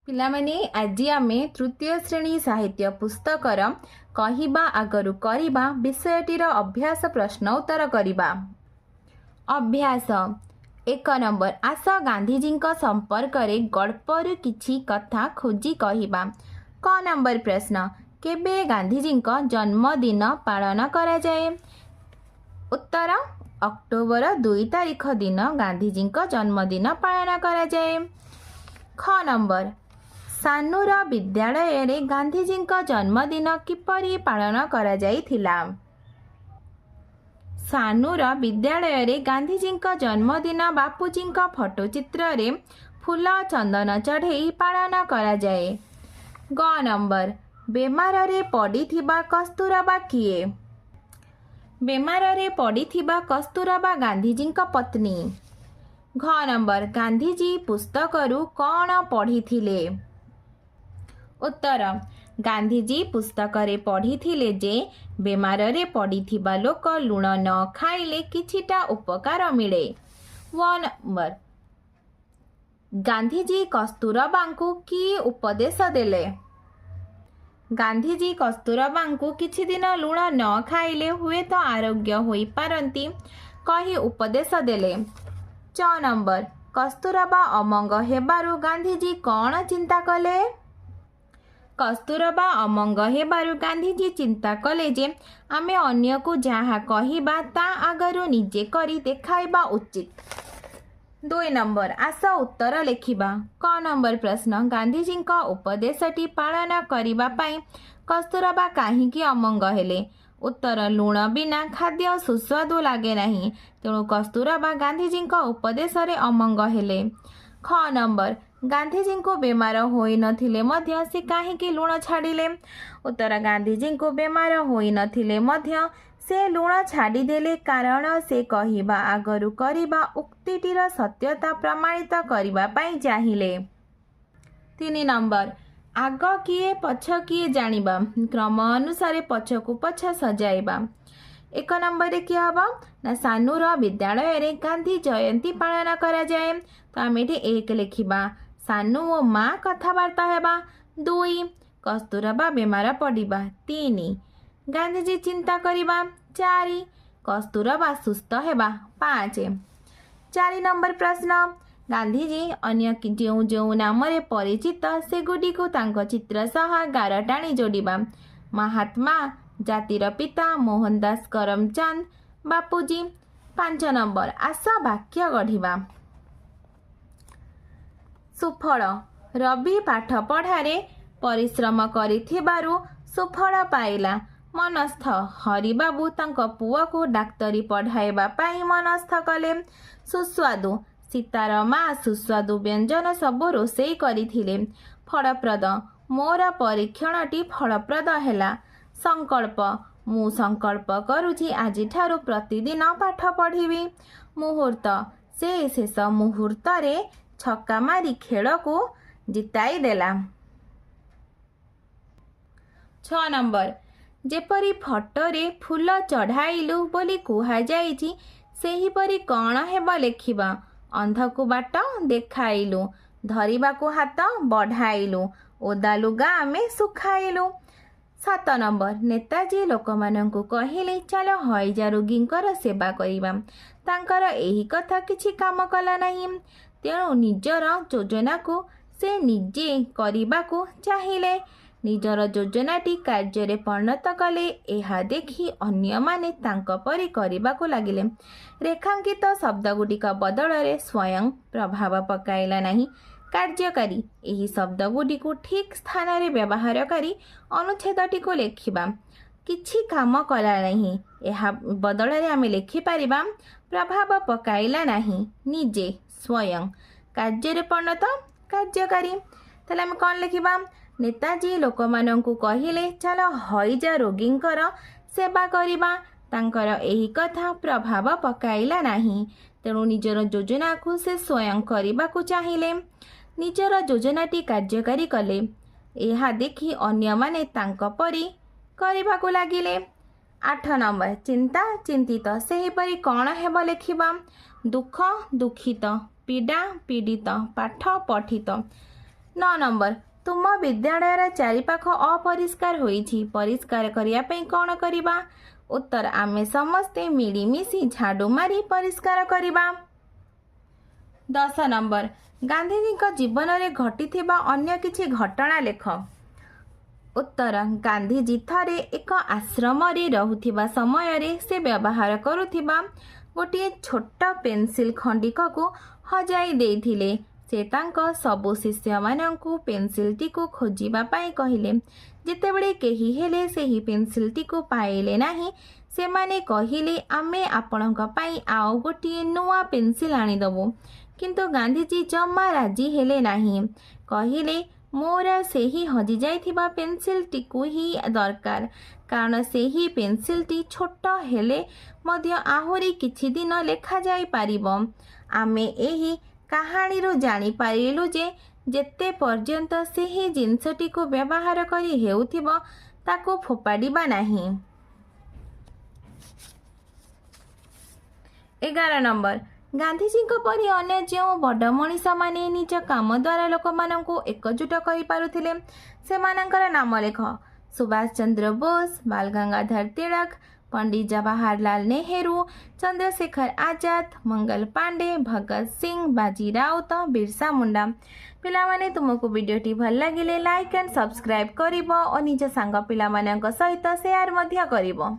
ପିଲାମାନେ ଆଜି ଆମେ ତୃତୀୟ ଶ୍ରେଣୀ ସାହିତ୍ୟ ପୁସ୍ତକର କହିବା ଆଗରୁ କରିବା ବିଷୟଟିର ଅଭ୍ୟାସ ପ୍ରଶ୍ନ ଉତ୍ତର କରିବା। ଅଭ୍ୟାସ 1 ନମ୍ବର ଆସ ଗାନ୍ଧୀଜୀଙ୍କ ସମ୍ପର୍କରେ ଗଳ୍ପରୁ କିଛି କଥା ଖୋଜି କହିବା। କ ନମ୍ବର ପ୍ରଶ୍ନ କେବେ ଗାନ୍ଧୀଜୀଙ୍କ ଜନ୍ମଦିନ ପାଳନ କରାଯାଏ? ଉତ୍ତର ଅକ୍ଟୋବର 2 ତାରିଖ ଦିନ ଗାନ୍ଧୀଜୀଙ୍କ ଜନ୍ମଦିନ ପାଳନ କରାଯାଏ। ଖ ନମ୍ବର ସାନୁର ବିଦ୍ୟାଳୟରେ ଗାନ୍ଧୀଜୀଙ୍କ ଜନ୍ମଦିନ କିପରି ପାଳନ କରାଯାଇଥିଲା? ସାନୁର ବିଦ୍ୟାଳୟରେ ଗାନ୍ଧୀଜୀଙ୍କ ଜନ୍ମଦିନ ବାପୁଜୀଙ୍କ ଫଟୋଚିତ୍ରରେ ଫୁଲ ଚନ୍ଦନ ଚଢ଼େଇ ପାଳନ କରାଯାଏ। ଗ ନମ୍ବର ବେମାରରେ ପଡ଼ିଥିବା କସ୍ତୁରବା କିଏ? ବେମାରରେ ପଡ଼ିଥିବା କସ୍ତୁରବା ଗାନ୍ଧୀଜୀଙ୍କ ପତ୍ନୀ। ଘ ନମ୍ବର ଗାନ୍ଧୀଜୀ ପୁସ୍ତକରୁ କ'ଣ ପଢ଼ିଥିଲେ? ଉତ୍ତର ଗାନ୍ଧୀଜୀ ପୁସ୍ତକରେ ପଢ଼ିଥିଲେ ଯେ ବେମାରରେ ପଡ଼ିଥିବା ଲୋକ ଲୁଣ ନ ଖାଇଲେ କିଛିଟା ଉପକାର ମିଳେ। ୱ ନମ୍ବର ଗାନ୍ଧୀଜୀ କସ୍ତୁରବାଙ୍କୁ କି ଉପଦେଶ ଦେଲେ? ଗାନ୍ଧୀଜୀ କସ୍ତୁରବାଙ୍କୁ କିଛି ଦିନ ଲୁଣ ନ ଖାଇଲେ ହୁଏତ ଆରୋଗ୍ୟ ହୋଇପାରନ୍ତି କହି ଉପଦେଶ ଦେଲେ। ଚ ନମ୍ବର କସ୍ତୁରବା ଅମଙ୍ଗ ହେବାରୁ ଗାନ୍ଧୀଜୀ କ'ଣ ଚିନ୍ତା କଲେ? କସ୍ତୁରବା ଅମଙ୍ଗ ହେବାରୁ ଗାନ୍ଧୀଜୀ ଚିନ୍ତା କଲେ ଯେ ଆମେ ଅନ୍ୟକୁ ଯାହା କହିବା ତା ଆଗରୁ ନିଜେ କରି ଦେଖାଇବା ଉଚିତ। 2 ନମ୍ବର ଆସ ଉତ୍ତର ଲେଖିବା। କ ନମ୍ବର ପ୍ରଶ୍ନ ଗାନ୍ଧୀଜୀଙ୍କ ଉପଦେଶଟି ପାଳନ କରିବା ପାଇଁ କସ୍ତୁରବା କାହିଁକି ଅମଙ୍ଗ ହେଲେ? ଉତ୍ତର ଲୁଣ ବିନା ଖାଦ୍ୟ ସୁସ୍ୱାଦୁ ଲାଗେ ନାହିଁ, ତେଣୁ କସ୍ତୁରବା ଗାନ୍ଧୀଜୀଙ୍କ ଉପଦେଶରେ ଅମଙ୍ଗ ହେଲେ। ଖ ନମ୍ବର ଗାନ୍ଧୀଜୀଙ୍କୁ ବେମାର ହୋଇନଥିଲେ ମଧ୍ୟ ସେ କାହିଁକି ଲୁଣ ଛାଡ଼ିଲେ? ଉତ୍ତର ଗାନ୍ଧୀଜୀଙ୍କୁ ବେମାର ହୋଇନଥିଲେ ମଧ୍ୟ ସେ ଲୁଣ ଛାଡ଼ିଦେଲେ କାରଣ ସେ କହିବା ଆଗରୁ କରିବା ଉକ୍ତିଟିର ସତ୍ୟତା ପ୍ରମାଣିତ କରିବା ପାଇଁ ଚାହିଁଲେ। 3 ନମ୍ବର ଆଗ କିଏ ପଛ କିଏ ଜାଣିବା, କ୍ରମ ଅନୁସାରେ ପଛକୁ ପଛ ସଜାଇବା। 1 ନମ୍ବରରେ କିଏ ହେବ ନା ସାନୁର ବିଦ୍ୟାଳୟରେ ଗାନ୍ଧୀ ଜୟନ୍ତୀ ପାଳନ କରାଯାଏ। ତ ଆମେ ଏଠି 1 ଲେଖିବା। ସାନୁ ଓ ମା କଥାବାର୍ତ୍ତା ହେବା। 2 କସ୍ତୁରବା ବେମାର ପଡ଼ିବା। 3 ଗାନ୍ଧୀଜୀ ଚିନ୍ତା କରିବା। 4 କସ୍ତୁରବା ସୁସ୍ଥ ହେବା। 5 4 ନମ୍ବର ପ୍ରଶ୍ନ ଗାନ୍ଧୀଜୀ ଅନ୍ୟ ଯେଉଁ ଯେଉଁ ନାମରେ ପରିଚିତ ସେଗୁଡ଼ିକୁ ତାଙ୍କ ଚିତ୍ର ସହ ଗାର ଟାଣି ଯୋଡ଼ିବା। ମହାତ୍ମା, ଜାତିର ପିତା, ମୋହନ ଦାସ କରମଚାନ୍ଦ, ବାପୁଜୀ। 5 ନମ୍ବର ଆସ ବାକ୍ୟ ଗଢ଼ିବା। ସୁଫଳ ରବି ପାଠ ପଢ଼ାରେ ପରିଶ୍ରମ କରିଥିବାରୁ ସୁଫଳ ପାଇଲା। ମନସ୍ଥ ହରିବାବୁ ତାଙ୍କ ପୁଅକୁ ଡାକ୍ତରୀ ପଢ଼ାଇବା ପାଇଁ ମନସ୍ଥ କଲେ। ସୁସ୍ୱାଦୁ ସୀତାର ମା ସୁସ୍ୱାଦୁ ବ୍ୟଞ୍ଜନ ସବୁ ରୋଷେଇ କରିଥିଲେ। ଫଳପ୍ରଦ ମୋର ପରୀକ୍ଷଣଟି ଫଳପ୍ରଦ ହେଲା। ସଂକଳ୍ପ ମୁଁ ସଂକଳ୍ପ କରୁଛି ଆଜିଠାରୁ ପ୍ରତିଦିନ ପାଠ ପଢ଼ିବି। ମୁହୂର୍ତ୍ତ ସେ ଶେଷ ମୁହୂର୍ତ୍ତରେ ଛକା ମାରି ଖେଳକୁ ଜିତାଇ ଦେଲା। 6 ନମ୍ବର ଯେପରି ଫଟୋରେ ଫୁଲ ଚଢ଼ାଇଲୁ ବୋଲି କୁହାଯାଇଛି ସେହିପରି କ'ଣ ହେବ ଲେଖିବା। ଅନ୍ଧକୁ ବାଟ ଦେଖାଇଲୁ, ଧରିବାକୁ ହାତ ବଢ଼ାଇଲୁ, ଓଦା ଲୁଗା ଆମେ ଶୁଖାଇଲୁ। 7 ନମ୍ବର ନେତାଜୀ ଲୋକମାନଙ୍କୁ କହିଲେ ଚାଲ ହଇଜା ରୋଗୀଙ୍କର ସେବା କରିବା। ତାଙ୍କର ଏହି କଥା କିଛି କାମ କଲା ନାହିଁ, ତେଣୁ ନିଜର ଯୋଜନାକୁ ସେ ନିଜେ କରିବାକୁ ଚାହିଁଲେ। ନିଜର ଯୋଜନାଟି କାର୍ଯ୍ୟରେ ପରିଣତ କଲେ। ଏହା ଦେଖି ଅନ୍ୟମାନେ ତାଙ୍କ ପରି କରିବାକୁ ଲାଗିଲେ। ରେଖାଙ୍କିତ ଶବ୍ଦଗୁଡ଼ିକ ବଦଳରେ ସ୍ୱୟଂ ପ୍ରଭାବ ପକାଇଲା ନାହିଁ। କାର୍ଯ୍ୟକାରୀ ଏହି ଶବ୍ଦଗୁଡ଼ିକୁ ଠିକ୍ ସ୍ଥାନରେ ବ୍ୟବହାର କରି ଅନୁଚ୍ଛେଦଟିକୁ ଲେଖିବା। କିଛି କାମ କଲା ନାହିଁ, ଏହା ବଦଳରେ ଆମେ ଲେଖିପାରିବା ପ୍ରଭାବ ପକାଇଲା ନାହିଁ, ନିଜେ, ସ୍ୱୟଂ, କାର୍ଯ୍ୟରେ ପରିଣତ, କାର୍ଯ୍ୟକାରୀ। ତାହେଲେ ଆମେ କ'ଣ ଲେଖିବା? ନେତାଜୀ ଲୋକମାନଙ୍କୁ କହିଲେ ଚାଲ ହଇଜା ରୋଗୀଙ୍କର ସେବା କରିବା। ତାଙ୍କର ଏହି କଥା ପ୍ରଭାବ ପକାଇଲା ନାହିଁ, ତେଣୁ ନିଜର ଯୋଜନାକୁ ସେ ସ୍ୱୟଂ କରିବାକୁ ଚାହିଁଲେ। ନିଜର ଯୋଜନାଟି କାର୍ଯ୍ୟକାରୀ କଲେ। ଏହା ଦେଖି ଅନ୍ୟମାନେ ତାଙ୍କ ପରି କରିବାକୁ ଲାଗିଲେ। 8 ନମ୍ବର ଚିନ୍ତା ଚିନ୍ତିତ ସେହିପରି କ'ଣ ହେବ ଲେଖିବା। ଦୁଃଖ ଦୁଃଖିତ, ପୀଡ଼ା ପୀଡ଼ିତ, ପାଠ ପଠିତ। नौ नंबर तुम विद्यालय चारिपाख अपरिष्कार होइछि परिष्कार करिया पई कौन करिबा उत्तर आमे समस्ते मिलीमिशी झाड़ू मारी परिष्कार करिबा 10 नंबर गांधीजी जीवन में घटिथिबा अन्य किछि घटना लेख उत्तर गांधीजी थरे एक आश्रम रे रहुथिबा समय रे से व्यवहार करुथिबा गोटे छोट पेंसिल खंडिक को हजाई देइथिले से तांको सबु शिष्य माननकु पेंसिल टी को खोजिबा पाई कहिले जेतेबेले केही हेले सेही पेंसिल टी को पाइले नाही से माने कहिले आमे आपणक पाई आउ गोटे नुआ पेंसिल आनी दबु किंतु गांधीजी जम्मा राजी हेले नाही कहिले मोर सेही हजि जाइथिबा पेंसिल टी को ही दरकार कारण सेही पेंसिल टी छोट हेले मध्य आहुरी किछि दिन लेखा जाई पारिबो आमे एही कहानी रो जानी पारिलु जे जेते पर्यंत सेही जिंसटी को व्यवहार करी हेउथिबो ताको फोपाडिबा नाही 11 नंबर गांधीजी परी अन्य जो बड़ मनीष माने निज काम द्वारा लोक मानू एकजुट करें से नाम लेख सुभाष चंद्र बोस बाल गंगाधर तिलक पंडित जवाहरलाल नेहरू चंद्रशेखर आजाद मंगल पांडे भगत सिंह बाजी राउत बिरसा मुंडा पिलामाने तुमको वीडियोटी भल लगिले लाइक एंड सब्सक्राइब करिवो और निज सांग पिलामानक सहित शेयर मध्य करिवो।